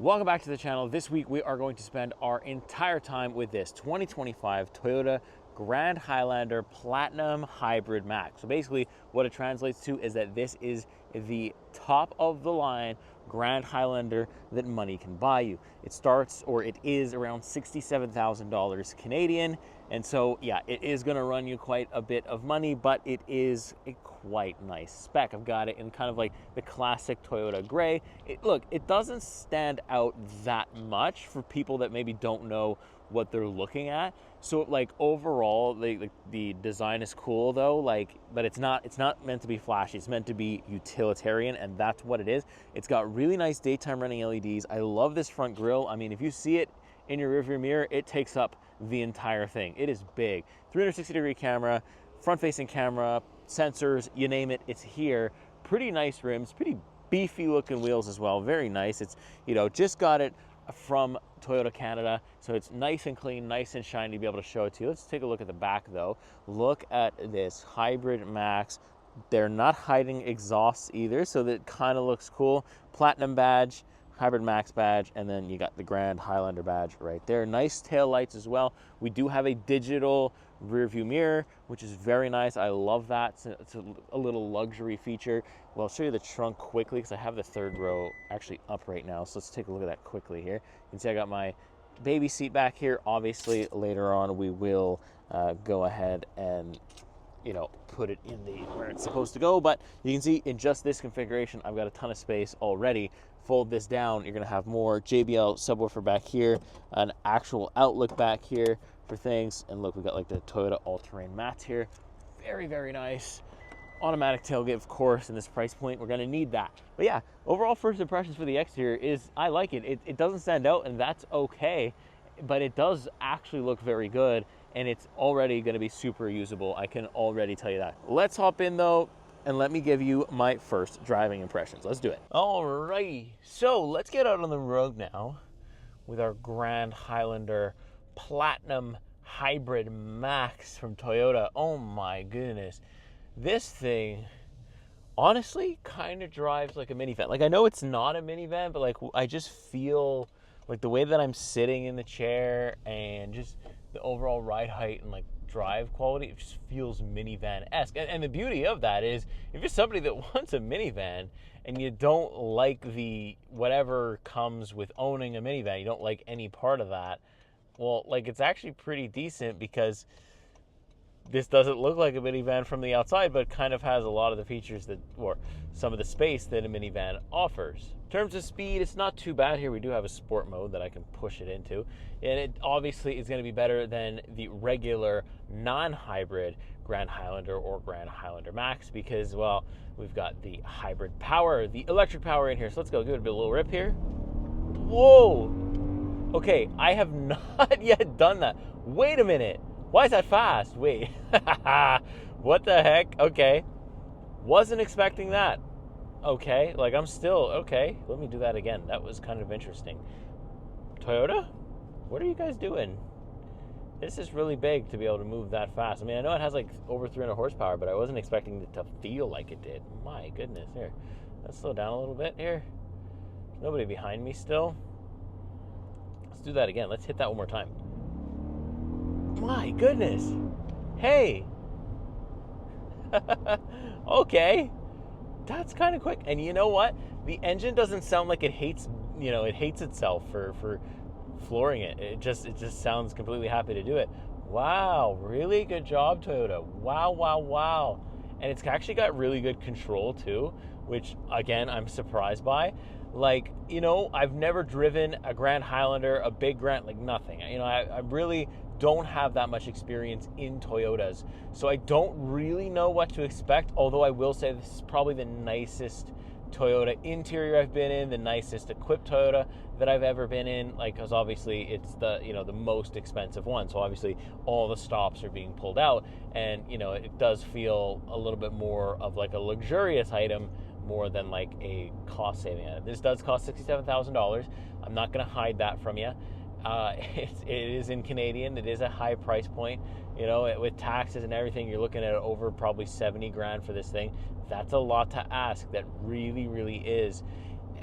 Welcome back to the channel. This week we are going to spend our entire time with this 2025 Toyota Grand Highlander Platinum Hybrid Max. So basically what it translates to is that this is the top of the line Grand Highlander that money can buy you. It starts, or it is, around $67,000 Canadian. And so, yeah, it is going to run you quite a bit of money, but it is a quite nice spec. I've got it in kind of like the classic Toyota gray. Look, it doesn't stand out that much for people that maybe don't know what they're looking at. So like overall, the design is cool though, but it's not meant to be flashy. It's meant to be utilitarian, and that's what it is. It's got really nice daytime running LEDs. I love this front grille. I mean, if you see it in your rearview mirror, it takes up the entire thing. It is big. 360-degree camera, front-facing camera, sensors, you name it, it's here. Pretty nice rims, pretty beefy looking wheels as well. Very nice. It's, just got it from Toyota Canada, so it's nice and clean, nice and shiny to be able to show it to you. Let's take a look at the back though. Look at this Hybrid Max. They're not hiding exhausts either, so that kind of looks cool. Platinum badge, Hybrid Max badge, and then you got the Grand Highlander badge right there. Nice tail lights as well. We do have a digital rear view mirror, which is very nice. I love that. It's a little luxury feature. Well, I'll show you the trunk quickly because I have the third row actually up right now. So let's take a look at that quickly here. You can see I got my baby seat back here. Obviously, later on we will go ahead and put it in where it's supposed to go. But you can see in just this configuration, I've got a ton of space already. Fold this down, you're gonna have more JBL subwoofer back here, an actual outlook back here for things. And look, we got like the Toyota all-terrain mats here. Very, very nice. Automatic tailgate, of course, in this price point, we're gonna need that. But yeah, overall first impressions for the exterior is I like it. It doesn't stand out, and that's okay, but it does actually look very good, and it's already gonna be super usable. I can already tell you that. Let's hop in though, and let me give you my first driving impressions. Let's do it. Alrighty, so let's get out on the road now with our Grand Highlander Platinum Hybrid Max from Toyota. Oh my goodness. This thing honestly kind of drives like a minivan. Like, I know it's not a minivan, but like I just feel like the way that I'm sitting in the chair and just the overall ride height and like drive quality, it just feels minivan-esque. And the beauty of that is, if you're somebody that wants a minivan and you don't like the whatever comes with owning a minivan, you don't like any part of that, well, like, it's actually pretty decent because this doesn't look like a minivan from the outside, but kind of has a lot of the features that, or some of the space that a minivan offers. In terms of speed, it's not too bad here. We do have a sport mode that I can push it into, and it obviously is going to be better than the regular non-hybrid Grand Highlander or Grand Highlander Max because, well, we've got the hybrid power, the electric power in here. So let's go give it a little rip here. Whoa! Okay, I have not yet done that. Wait a minute. Why is that fast? Wait. What the heck? Okay. Wasn't expecting that. Okay. Like, I'm still... Okay. Let me do that again. That was kind of interesting. Toyota? What are you guys doing? This is really big to be able to move that fast. I mean, I know it has like over 300 horsepower, but I wasn't expecting it to feel like it did. My goodness. Here. Let's slow down a little bit here. There's nobody behind me still. Let's do that again. Let's hit that one more time. My goodness. Hey. Okay. That's kind of quick. And you know what? The engine doesn't sound like it hates, it hates itself for flooring it. It just sounds completely happy to do it. Wow. Really good job, Toyota. Wow, wow, wow. And it's actually got really good control too, which again, I'm surprised by. Like, I've never driven a Grand Highlander, a big Grand, like nothing. I really don't have that much experience in Toyotas, so I don't really know what to expect, although I will say this is probably the nicest Toyota interior I've been in, the nicest equipped Toyota that I've ever been in, like, because obviously it's the most expensive one, so obviously all the stops are being pulled out, and it does feel a little bit more of like a luxurious item more than like a cost saving item. This does cost $67,000. I'm not going to hide that from you. It is in Canadian. It is a high price point. With taxes and everything, you're looking at over probably 70 grand for this thing. That's a lot to ask. That really, really is.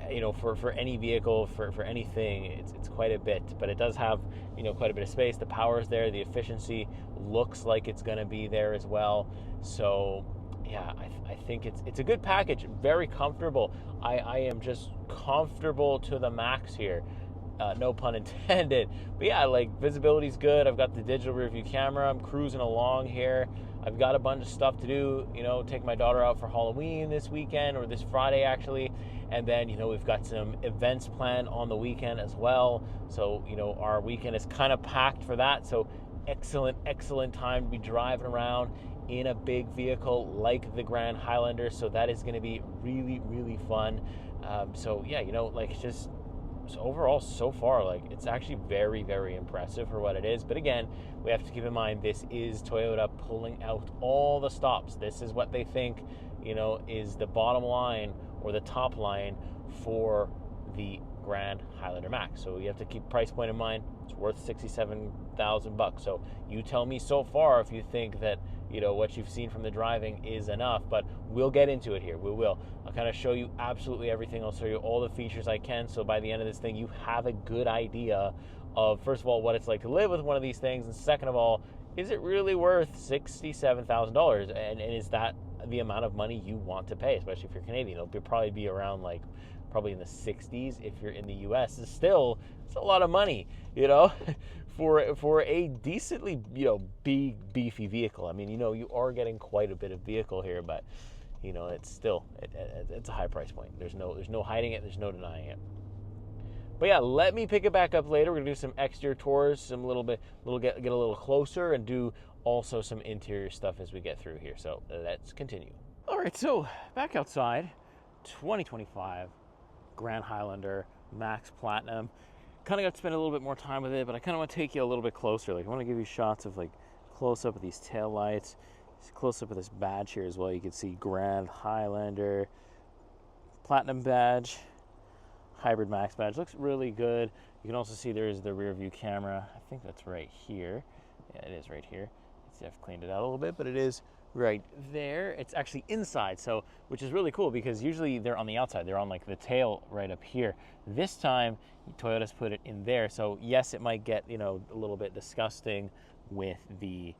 you know, for any vehicle, for anything, it's quite a bit, but it does have, you know, quite a bit of space. The power is there, the efficiency looks like it's going to be there as well. So yeah, I think it's a good package, very comfortable. I am just comfortable to the max here. No pun intended. But yeah, like, visibility's good. I've got the digital rear view camera. I'm cruising along here. I've got a bunch of stuff to do, you know, take my daughter out for Halloween this weekend, or this Friday actually. And then, you know, we've got some events planned on the weekend as well. So, you know, our weekend is kind of packed for that. So excellent time to be driving around in a big vehicle like the Grand Highlander. So that is going to be really fun. So yeah, you know, like, just, so overall, so far, like, it's actually very impressive for what it is. But again, we have to keep in mind, this is Toyota pulling out all the stops. This is what they think, you know, is the bottom line or the top line for the Grand Highlander Max. So you have to keep price point in mind. It's worth $67,000. So you tell me so far if you think that, you know, what you've seen from the driving is enough, but we'll get into it here. We will. I'll kind of show you absolutely everything. I'll show you all the features I can. So by the end of this thing, you have a good idea of, first of all, what it's like to live with one of these things. And second of all, is it really worth $67,000? And is that the amount of money you want to pay, especially if you're Canadian? It'll probably be around, like, probably in the 60s if you're in the US. It's a lot of money, you know, for a decently, you know, big beefy vehicle. I mean, you know, you are getting quite a bit of vehicle here, but, you know, it's still it's a high price point. There's no hiding it. There's no denying it. But yeah, let me pick it back up later. We're gonna do some exterior tours, get a little closer, and do also some interior stuff as we get through here. So let's continue. All right, so back outside, 2025 Grand Highlander Max Platinum. Kind of got to spend a little bit more time with it, but I kind of want to take you a little bit closer. Like, I want to give you shots of, like, close up of these tail lights, close up of this badge here as well. You can see Grand Highlander Platinum badge, Hybrid Max badge. Looks really good. You can also see there's the rear view camera. I think that's right here. Yeah, it is right here. See, I've cleaned it out a little bit, but it is right there. It's actually inside, so, which is really cool, because usually they're on the outside. They're on, like, the tail right up here. This time Toyota's put it in there. So yes, it might get, you know, a little bit disgusting with the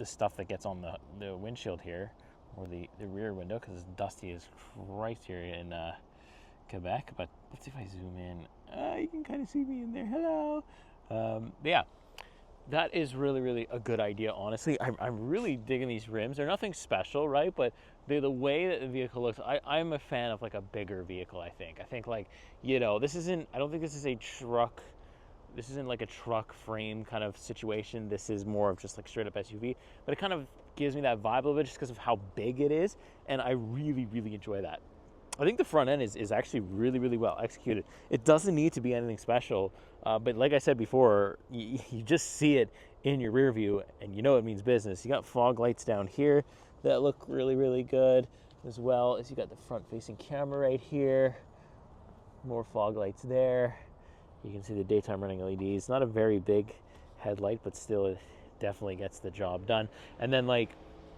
stuff that gets on the windshield here, or the rear window, because it's dusty as Christ here in Quebec. But let's see if I zoom in. You can kind of see me in there. Hello. But yeah, that is really a good idea, honestly. I'm really digging these rims. They're nothing special, right? But the way that the vehicle looks, I'm a fan of, like, a bigger vehicle, I think. I think, like, you know, I don't think this is a truck. This isn't like a truck frame kind of situation. This is more of just, like, straight up SUV. But it kind of gives me that vibe of it just because of how big it is. And I really enjoy that. I think the front end is actually really well executed. It doesn't need to be anything special, but like I said before, you just see it in your rear view, and you know it means business. You got fog lights down here that look really good, as well as you got the front-facing camera right here. More fog lights there. You can see the daytime running LEDs. Not a very big headlight, but still it definitely gets the job done. And then, like,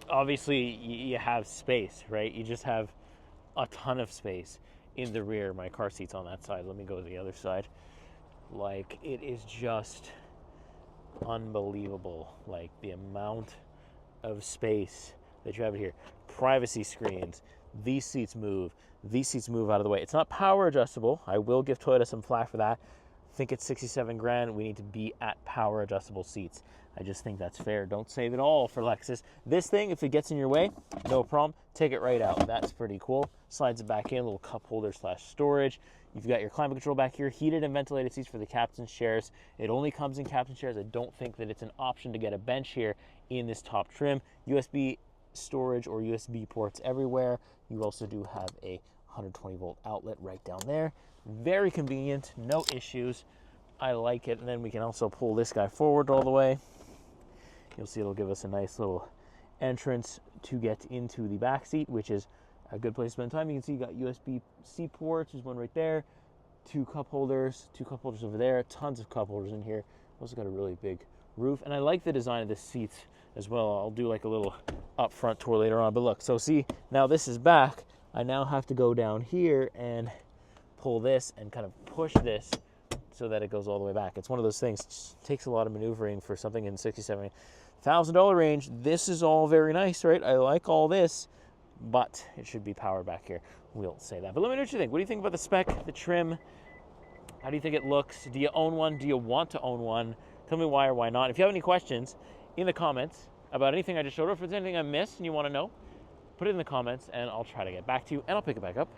obviously you have space, right? You just have a ton of space in the rear. My car seat's on that side. Let me go to the other side. Like, it is just unbelievable, like, the amount of space that you have here. Privacy screens. These seats move out of the way. It's not power adjustable. I will give Toyota some flack for that. I think it's 67 grand. We need to be at power adjustable seats. I just think that's fair. Don't save it all for Lexus. This thing, if it gets in your way, no problem. Take it right out. That's pretty cool. Slides it back in, a little cup holder / storage. You've got your climate control back here, heated and ventilated seats for the captain's chairs. It only comes in captain's chairs. I don't think that it's an option to get a bench here in this top trim. USB storage or USB ports everywhere. You also do have a 120 volt outlet right down there. Very convenient, no issues. I like it. And then we can also pull this guy forward all the way. You'll see it'll give us a nice little entrance to get into the back seat, which is a good place to spend time. You can see you got USB-C ports. There's one right there. Two cup holders over there. Tons of cup holders in here. Also got a really big roof. And I like the design of the seats as well. I'll do like a little up front tour later on. But look, so see, now this is back. I now have to go down here and pull this and kind of push this so that it goes all the way back. It's one of those things, it takes a lot of maneuvering for something in $67,000 range. This is all very nice, right? I like all this, but it should be powered back here. We'll say that. But let me know what you think. What do you think about the spec, the trim? How do you think it looks? Do you own one? Do you want to own one? Tell me why or why not. If you have any questions in the comments about anything I just showed, or if there's anything I missed and you want to know, put it in the comments and I'll try to get back to you, and I'll pick it back up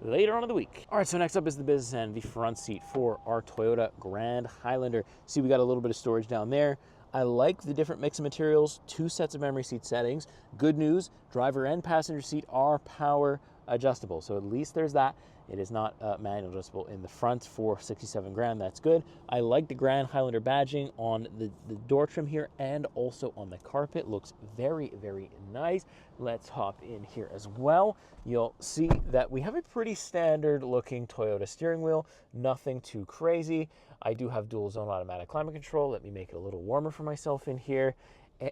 later on in the week. All right, so next up is the business end, the front seat for our Toyota Grand Highlander. See, we got a little bit of storage down there. I like the different mix of materials, 2 sets of memory seat settings. Good news, driver and passenger seat are power adjustable, so at least there's that. It is not manual adjustable in the front for 67 grand. That's good. I like the Grand Highlander badging on the door trim here and also on the carpet. Looks very, very nice. Let's hop in here as well. You'll see that we have a pretty standard looking Toyota steering wheel. Nothing too crazy. I do have dual zone automatic climate control. Let me make it a little warmer for myself in here.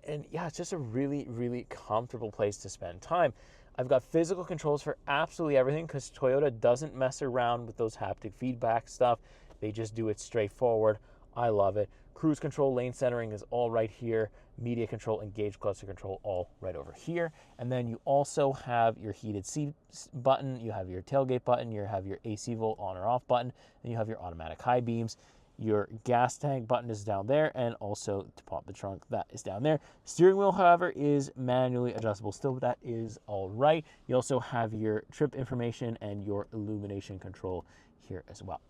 And yeah, it's just a really, really comfortable place to spend time. I've got physical controls for absolutely everything because Toyota doesn't mess around with those haptic feedback stuff. They just do it straightforward. I love it. Cruise control, lane centering is all right here. Media control and gauge cluster control all right over here. And then you also have your heated seat button. You have your tailgate button. You have your AC volt on or off button. And you have your automatic high beams. Your gas tank button is down there, and also to pop the trunk, that is down there. Steering wheel, however, is manually adjustable still, but that is all right. You also have your trip information and your illumination control here as well.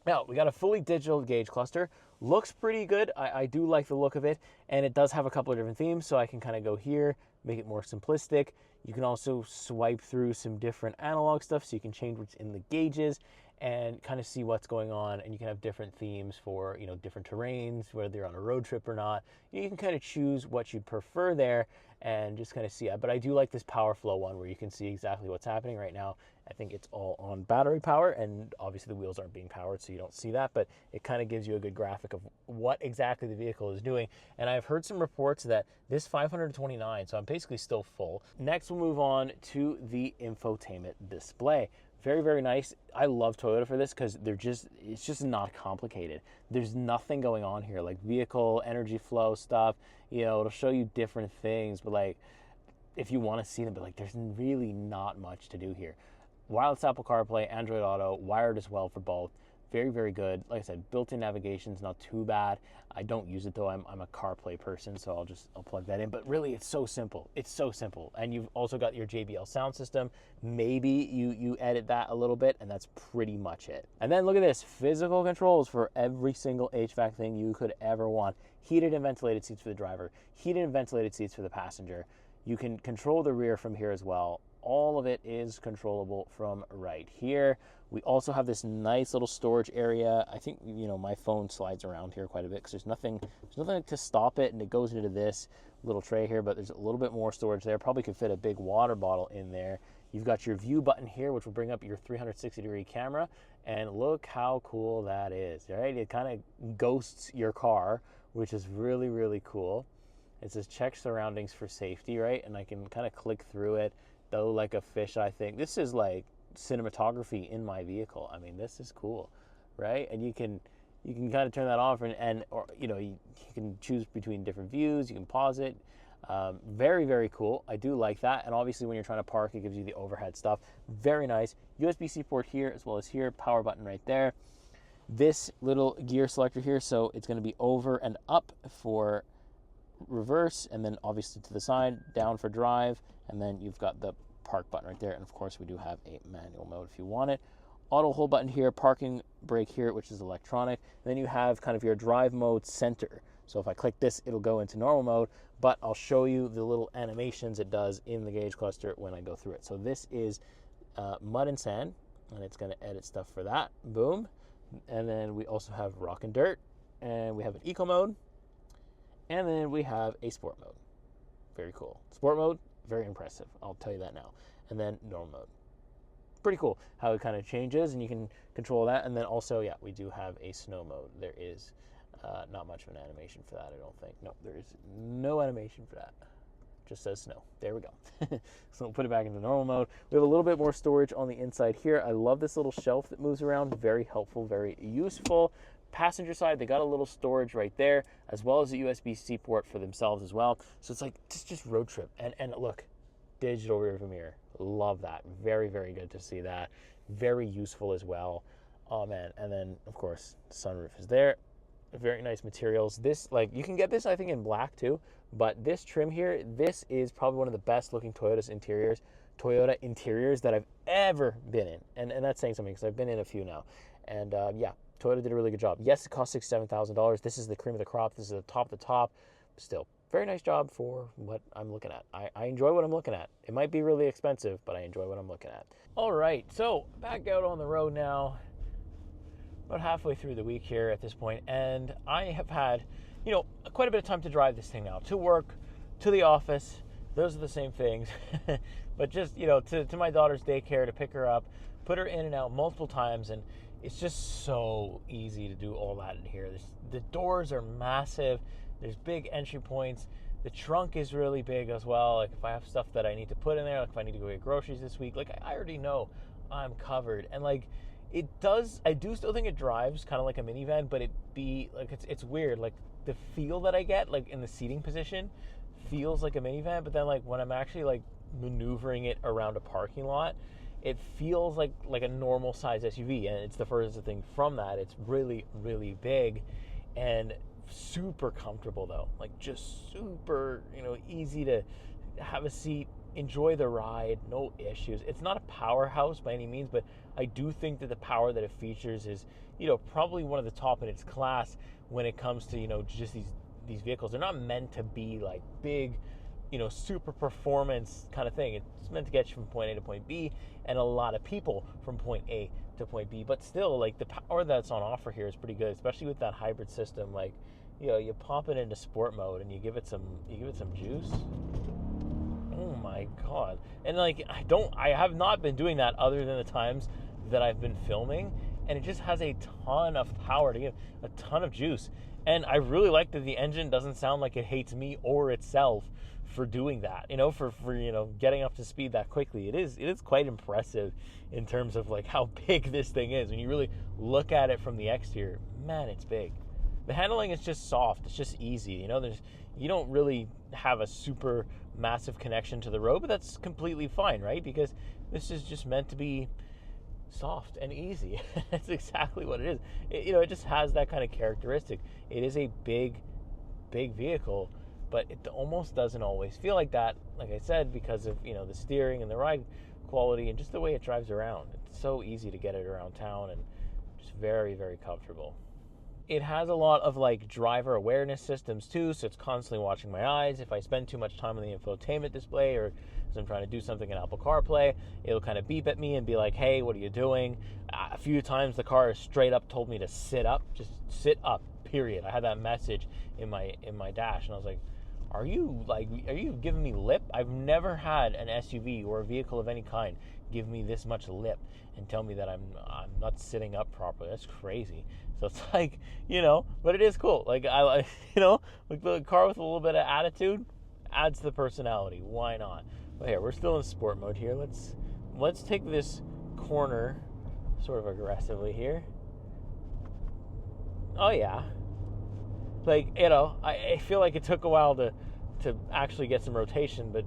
Now, we got a fully digital gauge cluster. Looks pretty good. I do like the look of it, and it does have a couple of different themes, so I can kind of go here, make it more simplistic. You can also swipe through some different analog stuff, so you can change what's in the gauges and kind of see what's going on, and you can have different themes for, you know, different terrains, whether you're on a road trip or not. You can kind of choose what you'd prefer there and just kind of see it. But I do like this power flow one where you can see exactly what's happening right now. I think it's all on battery power, and obviously the wheels aren't being powered, so you don't see that, but it kind of gives you a good graphic of what exactly the vehicle is doing. And I've heard some reports that this 529, so I'm basically still full. Next, we'll move on to the infotainment display. Very, very nice. I love Toyota for this because it's just not complicated. There's nothing going on here, like vehicle, energy flow stuff. You know, it'll show you different things, but like, if you want to see them, but like, there's really not much to do here. Wireless Apple CarPlay, Android Auto, wired as well for both. Very, very good. Like I said, built-in navigation's not too bad. I don't use it though. I'm a CarPlay person, so I'll plug that in. But really, it's so simple. It's so simple. And you've also got your JBL sound system. Maybe you edit that a little bit, and that's pretty much it. And then look at this, physical controls for every single HVAC thing you could ever want. Heated and ventilated seats for the driver. Heated and ventilated seats for the passenger. You can control the rear from here as well. All of it is controllable from right here. We also have this nice little storage area. I think, you know, my phone slides around here quite a bit because there's nothing to stop it, and it goes into this little tray here, but there's a little bit more storage there. Probably could fit a big water bottle in there. You've got your view button here, which will bring up your 360-degree camera, and look how cool that is, right? It kind of ghosts your car, which is really, really cool. It says check surroundings for safety, right? And I can kind of click through it, though, like a fish, I think. This is like cinematography in my vehicle. I mean, this is cool, right? And you can kind of turn that off, or you know, you can choose between different views. You can pause it. Very, very cool. I do like that. And obviously, when you're trying to park, it gives you the overhead stuff. Very nice. USB-C port here as well as here. Power button right there. This little gear selector here, so it's going to be over and up for reverse, and then obviously to the side, down for drive, and then you've got the park button right there. And of course, we do have a manual mode if you want it. Auto hold button here, parking brake here, which is electronic. And then you have kind of your drive mode center. So if I click this, it'll go into normal mode, but I'll show you the little animations it does in the gauge cluster when I go through it. So this is mud and sand, and it's going to edit stuff for that. Boom. And then we also have rock and dirt, and we have an eco mode, and then we have a sport mode. Very cool. Sport mode, very impressive. I'll tell you that now. And then normal mode. Pretty cool how it kind of changes, and you can control that. And then also, yeah, we do have a snow mode. There is not much of an animation for that, I don't think. No, there is no animation for that. just says snow. There we go. So we'll put it back into normal mode. We have a little bit more storage on the inside here. I love this little shelf that moves around. Very helpful, very useful. Passenger side, they got a little storage right there, as well as a USB-C port for themselves as well. So it's like just road trip. And look, digital rearview mirror. Love that. Very, very good to see that. Very useful as well. Oh man. And then of course the sunroof is there. Very nice materials. This, like, you can get this I think in black too, but this trim here, this is probably one of the best looking Toyota interiors that I've ever been in. And that's saying something, because I've been in a few now. And yeah, Toyota did a really good job. Yes, it cost $6,000-$7,000. This is the cream of the crop. This is the top of the top. Still, very nice job for what I'm looking at. I enjoy what I'm looking at. It might be really expensive, but I enjoy what I'm looking at. All right, so back out on the road now. About halfway through the week here at this point, and I have had, quite a bit of time to drive this thing now. To work, to the office, those are the same things. But just, to my daughter's daycare, to pick her up, put her in and out multiple times, and it's just so easy to do all that in here. The doors are massive. There's big entry points. The trunk is really big as well. Like if I have stuff that I need to put in there, like if I need to go get groceries this week, like I already know I'm covered. And like, I do still think it drives kind of like a minivan, but it's weird. Like the feel that I get, like in the seating position, feels like a minivan, but then like when I'm actually like maneuvering it around a parking lot, it feels like a normal size SUV. And it's the furthest thing from that. It's really, really big and super comfortable though. Like just super, easy to have a seat, enjoy the ride, no issues. It's not a powerhouse by any means, but I do think that the power that it features is, probably one of the top in its class when it comes to, just these vehicles. They're not meant to be like big, super performance kind of thing. It's meant to get you from point A to point B and a lot of people from point A to point B. But still, like the power that's on offer here is pretty good, especially with that hybrid system. Like, you pop it into sport mode and you give it some juice. Oh my God. And like, I have not been doing that other than the times that I've been filming, and it just has a ton of power to give, a ton of juice. And I really like that the engine doesn't sound like it hates me or itself for doing that, for getting up to speed that quickly. It is quite impressive in terms of like how big this thing is. When you really look at it from the exterior, man, it's big. The handling is just soft. It's just easy. You don't really have a super massive connection to the road, but that's completely fine, right? Because this is just meant to be soft and easy. That's exactly what it is. It just has that kind of characteristic. It is a big vehicle, but it almost doesn't always feel like that, like I said, because of, the steering and the ride quality and just the way it drives around. It's so easy to get it around town and just very, very comfortable. It has a lot of like driver awareness systems too, so it's constantly watching my eyes. If I spend too much time on the infotainment display or as I'm trying to do something in Apple CarPlay, it'll kind of beep at me and be like, hey, what are you doing? A few times the car has straight up told me to sit up, just sit up, period. I had that message in my dash, and I was like, are you giving me lip? I've never had an SUV or a vehicle of any kind give me this much lip and tell me that I'm not sitting up properly. That's crazy. So it's like, but it is cool. Like like the car with a little bit of attitude adds to the personality. Why not? But here, we're still in sport mode here. Let's take this corner sort of aggressively here. Oh yeah. Like, I feel like it took a while to actually get some rotation, but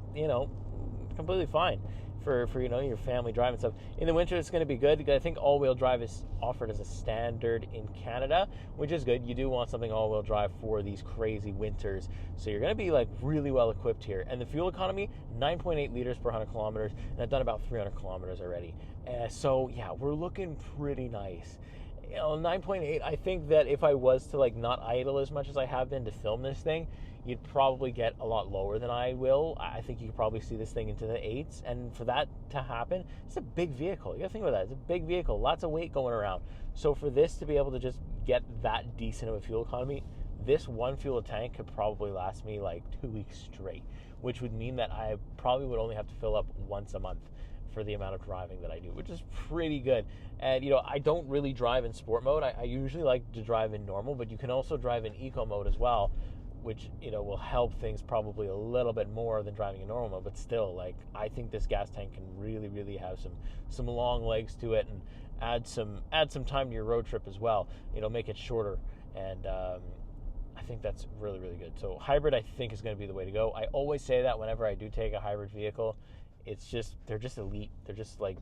completely fine for your family driving stuff. In the winter, it's going to be good because I think all-wheel drive is offered as a standard in Canada, which is good. You do want something all-wheel drive for these crazy winters, so you're going to be like really well equipped here. And the fuel economy, 9.8 liters per 100 kilometers, and I've done about 300 kilometers already. So yeah, we're looking pretty nice. 9.8, I think that if I was to like not idle as much as I have been to film this thing, you'd probably get a lot lower than I will. I think you could probably see this thing into the 8s, and for that to happen, it's a big vehicle. You gotta think about that. It's a big vehicle, lots of weight going around. So for this to be able to just get that decent of a fuel economy, this one fuel tank could probably last me like 2 weeks straight, which would mean that I probably would only have to fill up once a month for the amount of driving that I do, which is pretty good. And I don't really drive in sport mode. I usually like to drive in normal, but you can also drive in eco mode as well, which, you know, will help things probably a little bit more than driving a normal mode. But still, like, I think this gas tank can really have some long legs to it, and add some time to your road trip as well. You know, make it shorter, and I think that's really good. So hybrid, I think, is going to be the way to go. I always say that whenever I do take a hybrid vehicle. They're just elite. They're just like,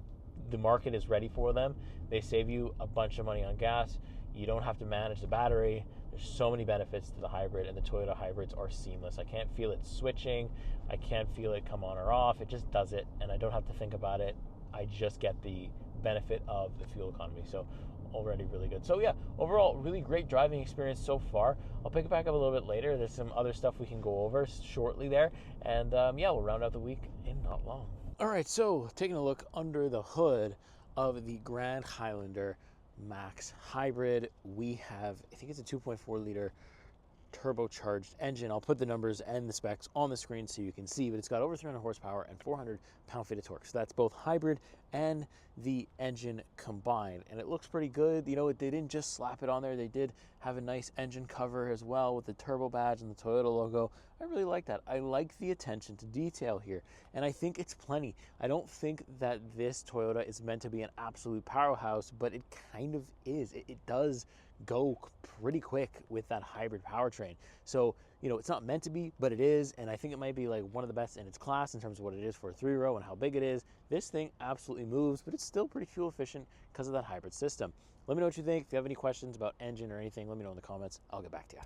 the market is ready for them. They save you a bunch of money on gas. You don't have to manage the battery. There's so many benefits to the hybrid, and the Toyota hybrids are seamless. I can't feel it switching. I can't feel it come on or off. It just does it, and I don't have to think about it. I just get the benefit of the fuel economy. So already really good. So yeah, overall, really great driving experience so far. I'll pick it back up a little bit later. There's some other stuff we can go over shortly there, and yeah, we'll round out the week in not long. All right, so taking a look under the hood of the Grand Highlander Max Hybrid, we have, I think it's a 2.4 liter turbocharged engine. I'll put the numbers and the specs on the screen so you can see, but it's got over 300 horsepower and 400 pound-feet of torque. So that's both hybrid and the engine combined, and it looks pretty good. You know, they didn't just slap it on there. They did have a nice engine cover as well with the turbo badge and the Toyota logo. I really like that. I like the attention to detail here, and I think it's plenty. I don't think that this Toyota is meant to be an absolute powerhouse, but it kind of is. It does go pretty quick with that hybrid powertrain. So, you know, it's not meant to be, but it is, and I think it might be like one of the best in its class in terms of what it is for a 3-row and how big it is. This thing absolutely moves, but it's still pretty fuel efficient because of that hybrid system. Let me know what you think. If you have any questions about engine or anything, let me know in the comments. I'll get back to you.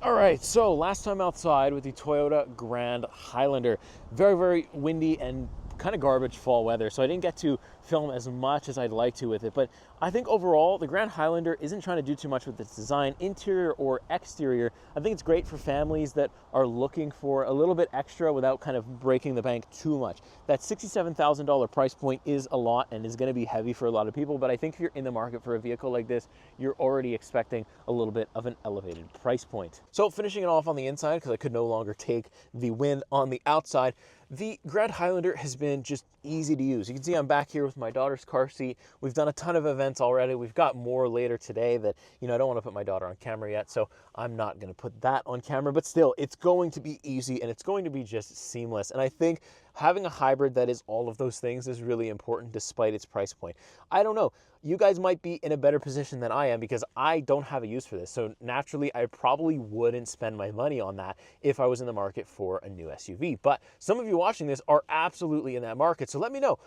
All right, so last time outside with the Toyota Grand Highlander. Very windy and kind of garbage fall weather, so I didn't get to film as much as I'd like to with it, but I think overall the Grand Highlander isn't trying to do too much with its design, interior or exterior. I think it's great for families that are looking for a little bit extra without kind of breaking the bank too much. That $67,000 price point is a lot and is going to be heavy for a lot of people, but I think if you're in the market for a vehicle like this, you're already expecting a little bit of an elevated price point. So finishing it off on the inside, because I could no longer take the wind on the outside, the Grand Highlander has been just easy to use. You can see I'm back here with my daughter's car seat. We've done a ton of events already. We've got more later today that, you know, I don't want to put my daughter on camera yet, so I'm not going to put that on camera, but still, it's going to be easy and it's going to be just seamless. And I think having a hybrid that is all of those things is really important despite its price point. I don't know. You guys might be in a better position than I am because I don't have a use for this. So naturally, I probably wouldn't spend my money on that if I was in the market for a new SUV. But some of you watching this are absolutely in that market. So let me know.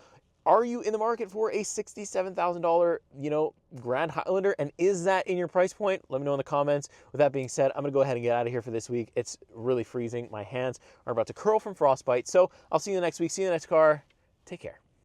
Are you in the market for a $67,000, you know, Grand Highlander? And is that in your price point? Let me know in the comments. With that being said, I'm going to go ahead and get out of here for this week. It's really freezing. My hands are about to curl from frostbite. So I'll see you next week. See you in the next car. Take care.